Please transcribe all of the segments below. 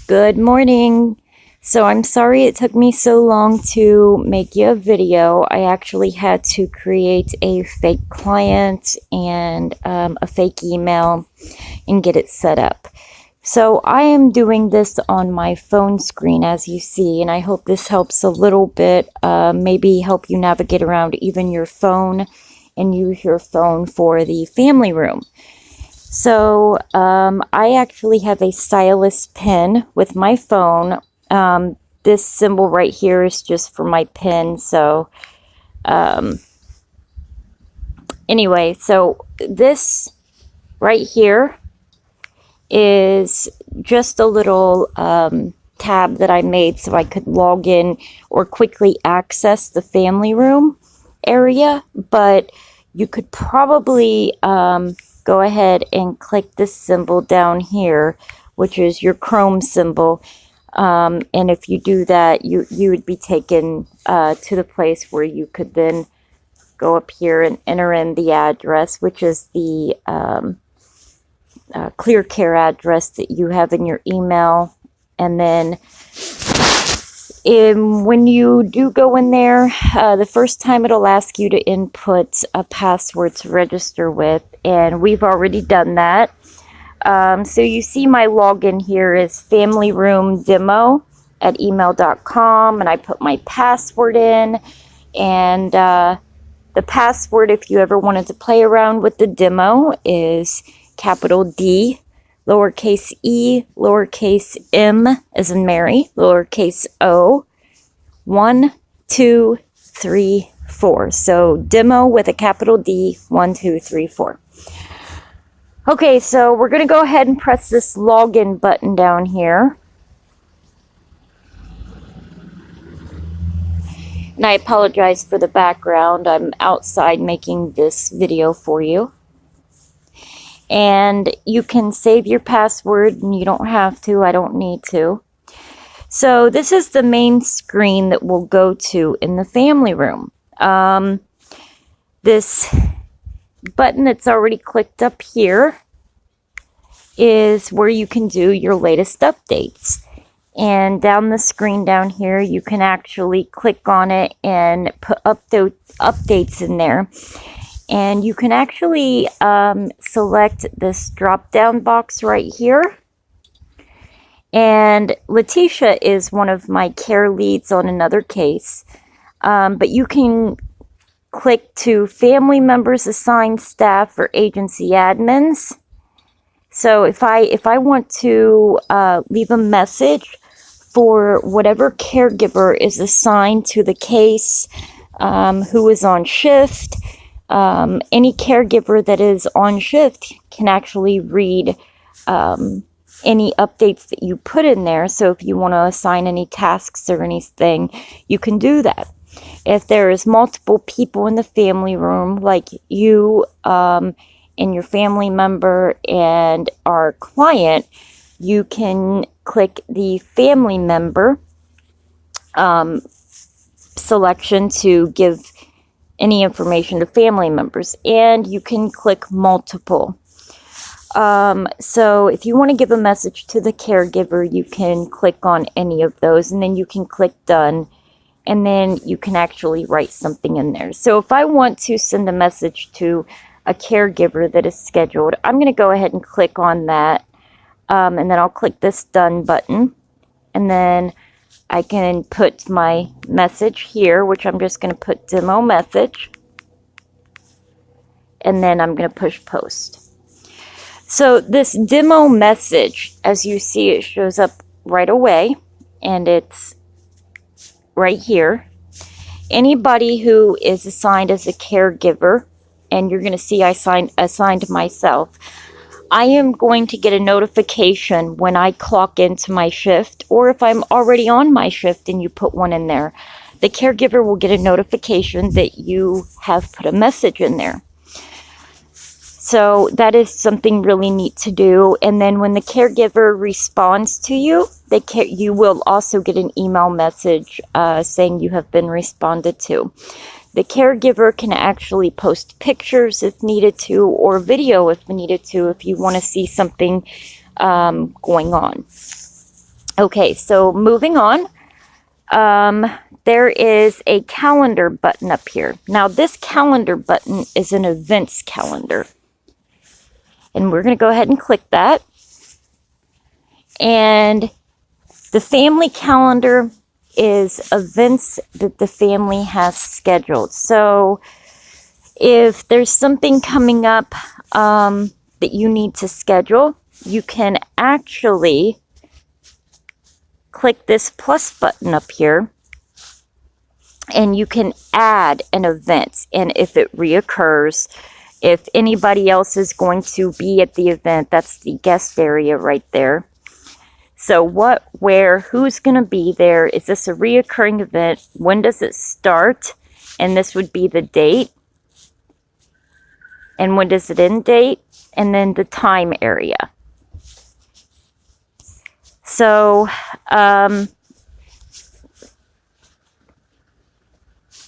Good morning. So I'm sorry it took me so long to make you a video. I actually had to create a fake client and a fake email and get it set up. So I am doing this on my phone screen, as you see, and I hope this helps a little bit, maybe help you navigate around even your phone and use your phone for the family room. So I actually have a stylus pen with my phone. This symbol right here is just for my pen. So anyway, so this right here is just a little tab that I made so I could log in or quickly access the family room area. But you could probably go ahead and click this symbol down here, which is your Chrome symbol. And if you do that, you would be taken to the place where you could then go up here and enter in the address, which is the AAACare address that you have in your email. And then when you do go in there, the first time it'll ask you to input a password to register with, and we've already done that. So you see my login here is familyroomdemo@email.com, and I put my password in, and the password, if you ever wanted to play around with the demo, is capital D, lowercase e, lowercase m as in Mary, lowercase o, 1, 2, 3, 4. So demo with a capital D, 1, 2, 3, 4. Okay, so we're going to go ahead and press this login button down here. And I apologize for the background. I'm outside making this video for you. And you can save your password, and you don't have to. I don't need to. So this is the main screen that we'll go to in the family room. This button that's already clicked up here is where you can do your latest updates. And down the screen down here, you can actually click on it and put updates in there. And you can actually select this drop-down box right here. And Letitia is one of my care leads on another case. But you can click to family members, assigned staff, or agency admins. So if I want to leave a message for whatever caregiver is assigned to the case, who is on shift, any caregiver that is on shift can actually read any updates that you put in there. So if you want to assign any tasks or anything, you can do that. If there is multiple people in the family room, like you and your family member and our client, you can click the family member selection to give any information to family members, and you can click multiple. So if you want to give a message to the caregiver, you can click on any of those, and then you can click done, and then you can actually write something in there. So if I want to send a message to a caregiver that is scheduled, I'm going to go ahead and click on that, and then I'll click this done button, and then I can put my message here, which I'm just going to put demo message, and then I'm going to push post. So this demo message, as you see, it shows up right away, and it's right here. Anybody who is assigned as a caregiver, and you're going to see I assigned myself, I am going to get a notification when I clock into my shift, or if I'm already on my shift and you put one in there, the caregiver will get a notification that you have put a message in there. So that is something really neat to do. And then when the caregiver responds to you, you will also get an email message saying you have been responded to. The caregiver can actually post pictures if needed to, or video if needed to, if you want to see something going on. Okay, so moving on. There is a calendar button up here. Now, this calendar button is an events calendar. And we're going to go ahead and click that. And the family calendar is events that the family has scheduled. So if there's something coming up that you need to schedule, you can actually click this plus button up here, and you can add an event. And if it reoccurs, if anybody else is going to be at the event, that's the guest area right there. So what, where, who's going to be there? Is this a reoccurring event? When does it start? And this would be the date. And when does it end date? And then the time area. So, let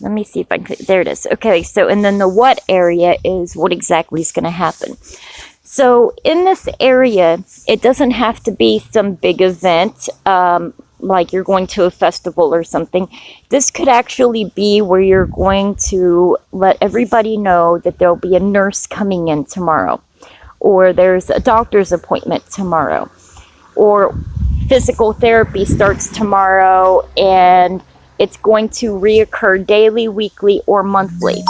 me see if I can, there it is. Okay, so, and then the what area is what exactly is going to happen. So in this area, it doesn't have to be some big event, like you're going to a festival or something. This could actually be where you're going to let everybody know that there'll be a nurse coming in tomorrow, or there's a doctor's appointment tomorrow, or physical therapy starts tomorrow and it's going to reoccur daily, weekly, or monthly.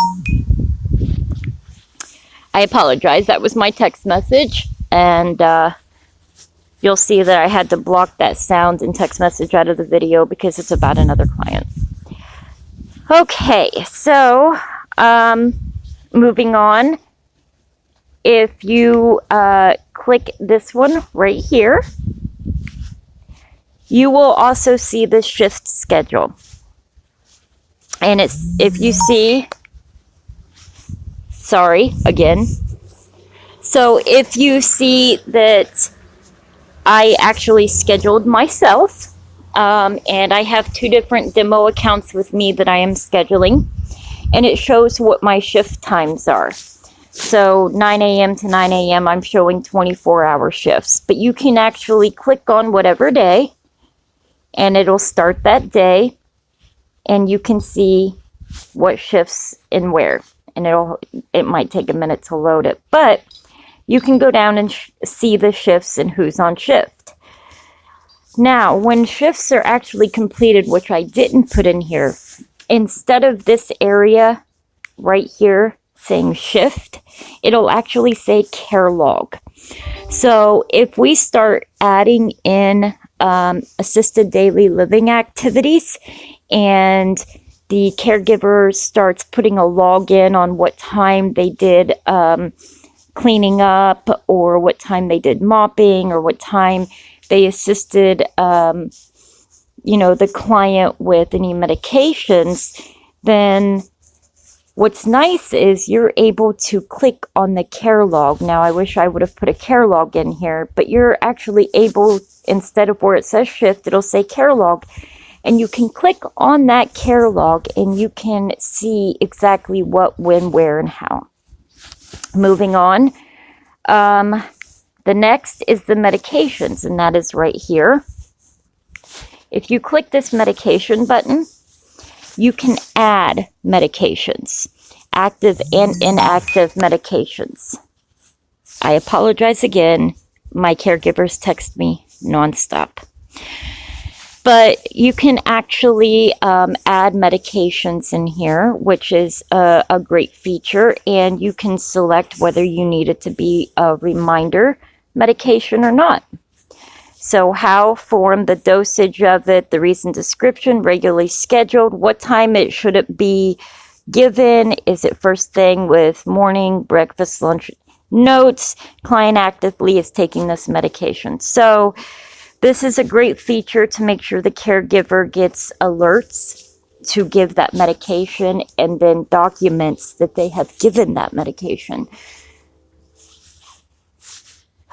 I apologize, that was my text message, and you'll see that I had to block that sound and text message out of the video because it's about another client. Okay, so moving on, if you click this one right here, you will also see the shift schedule. And it's, if you see, sorry, again. So if you see that I actually scheduled myself, and I have 2 different demo accounts with me that I am scheduling, and it shows what my shift times are. So 9 a.m. to 9 a.m. I'm showing 24-hour shifts, but you can actually click on whatever day, and it'll start that day, and you can see what shifts and where. And it might take a minute to load it, but you can go down and see the shifts and who's on shift. Now, when shifts are actually completed, which I didn't put in here, instead of this area right here saying shift, it'll actually say care log. So if we start adding in assisted daily living activities, and the caregiver starts putting a log in on what time they did cleaning up, or what time they did mopping, or what time they assisted, the client with any medications, then what's nice is you're able to click on the care log. Now, I wish I would have put a care log in here, but you're actually able, instead of where it says shift, it'll say care log. And you can click on that care log and you can see exactly what, when, where, and how. Moving on. The next is the medications, and that is right here. If you click this medication button, you can add medications, active and inactive medications. I apologize again. My caregivers text me nonstop. But you can actually add medications in here, which is a great feature. And you can select whether you need it to be a reminder medication or not. So how, form, the dosage of it, the reason, description, regularly scheduled, what time should it be given? Is it first thing with morning, breakfast, lunch? Notes, client actively is taking this medication. So this is a great feature to make sure the caregiver gets alerts to give that medication, and then documents that they have given that medication.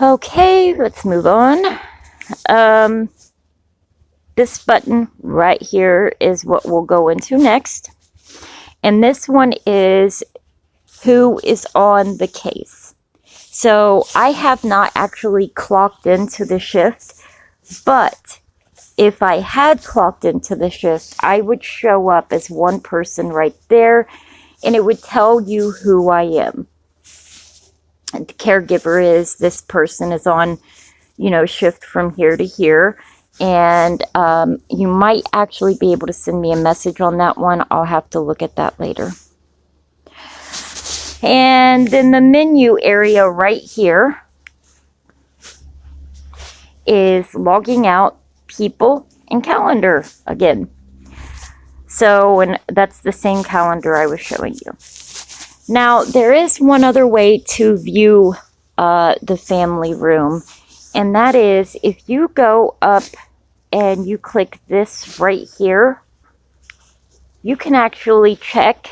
Okay, let's move on. This button right here is what we'll go into next. And this one is who is on the case. So I have not actually clocked into the shift, but if I had clocked into the shift, I would show up as one person right there, and it would tell you who I am. And the caregiver is, this person is on, shift from here to here. And you might actually be able to send me a message on that one. I'll have to look at that later. And then the menu area right here is logging out, people, and calendar again. So, and that's the same calendar I was showing you. Now, there is one other way to view the family room, and that is if you go up and you click this right here, you can actually check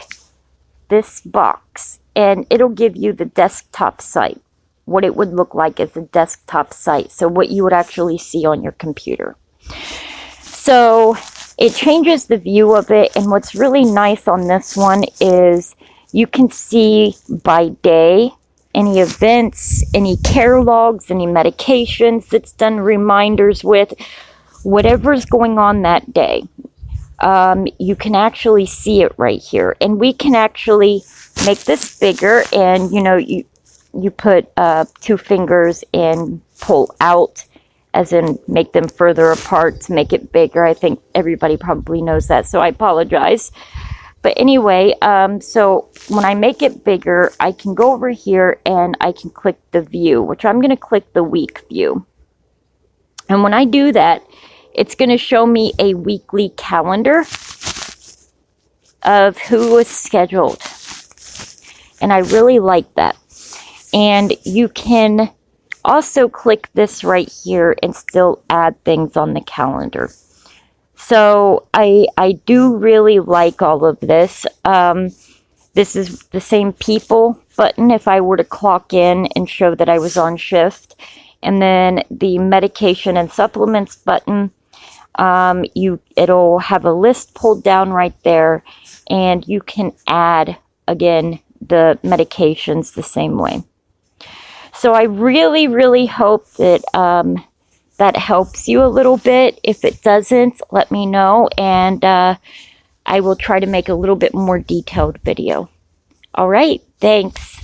this box, and it'll give you the desktop site, what it would look like as a desktop site, so what you would actually see on your computer. So it changes the view of it, and what's really nice on this one is you can see by day any events, any care logs, any medications that's done reminders with, whatever's going on that day. You can actually see it right here, and we can actually make this bigger, and you put 2 fingers and pull out, as in make them further apart to make it bigger. I think everybody probably knows that, so I apologize. But anyway, so when I make it bigger, I can go over here and I can click the view, which I'm going to click the week view. And when I do that, it's going to show me a weekly calendar of who was scheduled. And I really like that. And you can also click this right here and still add things on the calendar. So I do really like all of this. This is the same people button if I were to clock in and show that I was on shift. And then the medication and supplements button, it'll have a list pulled down right there, and you can add, again, the medications the same way. So I really, really hope that that helps you a little bit. If it doesn't, let me know, and I will try to make a little bit more detailed video. All right, thanks.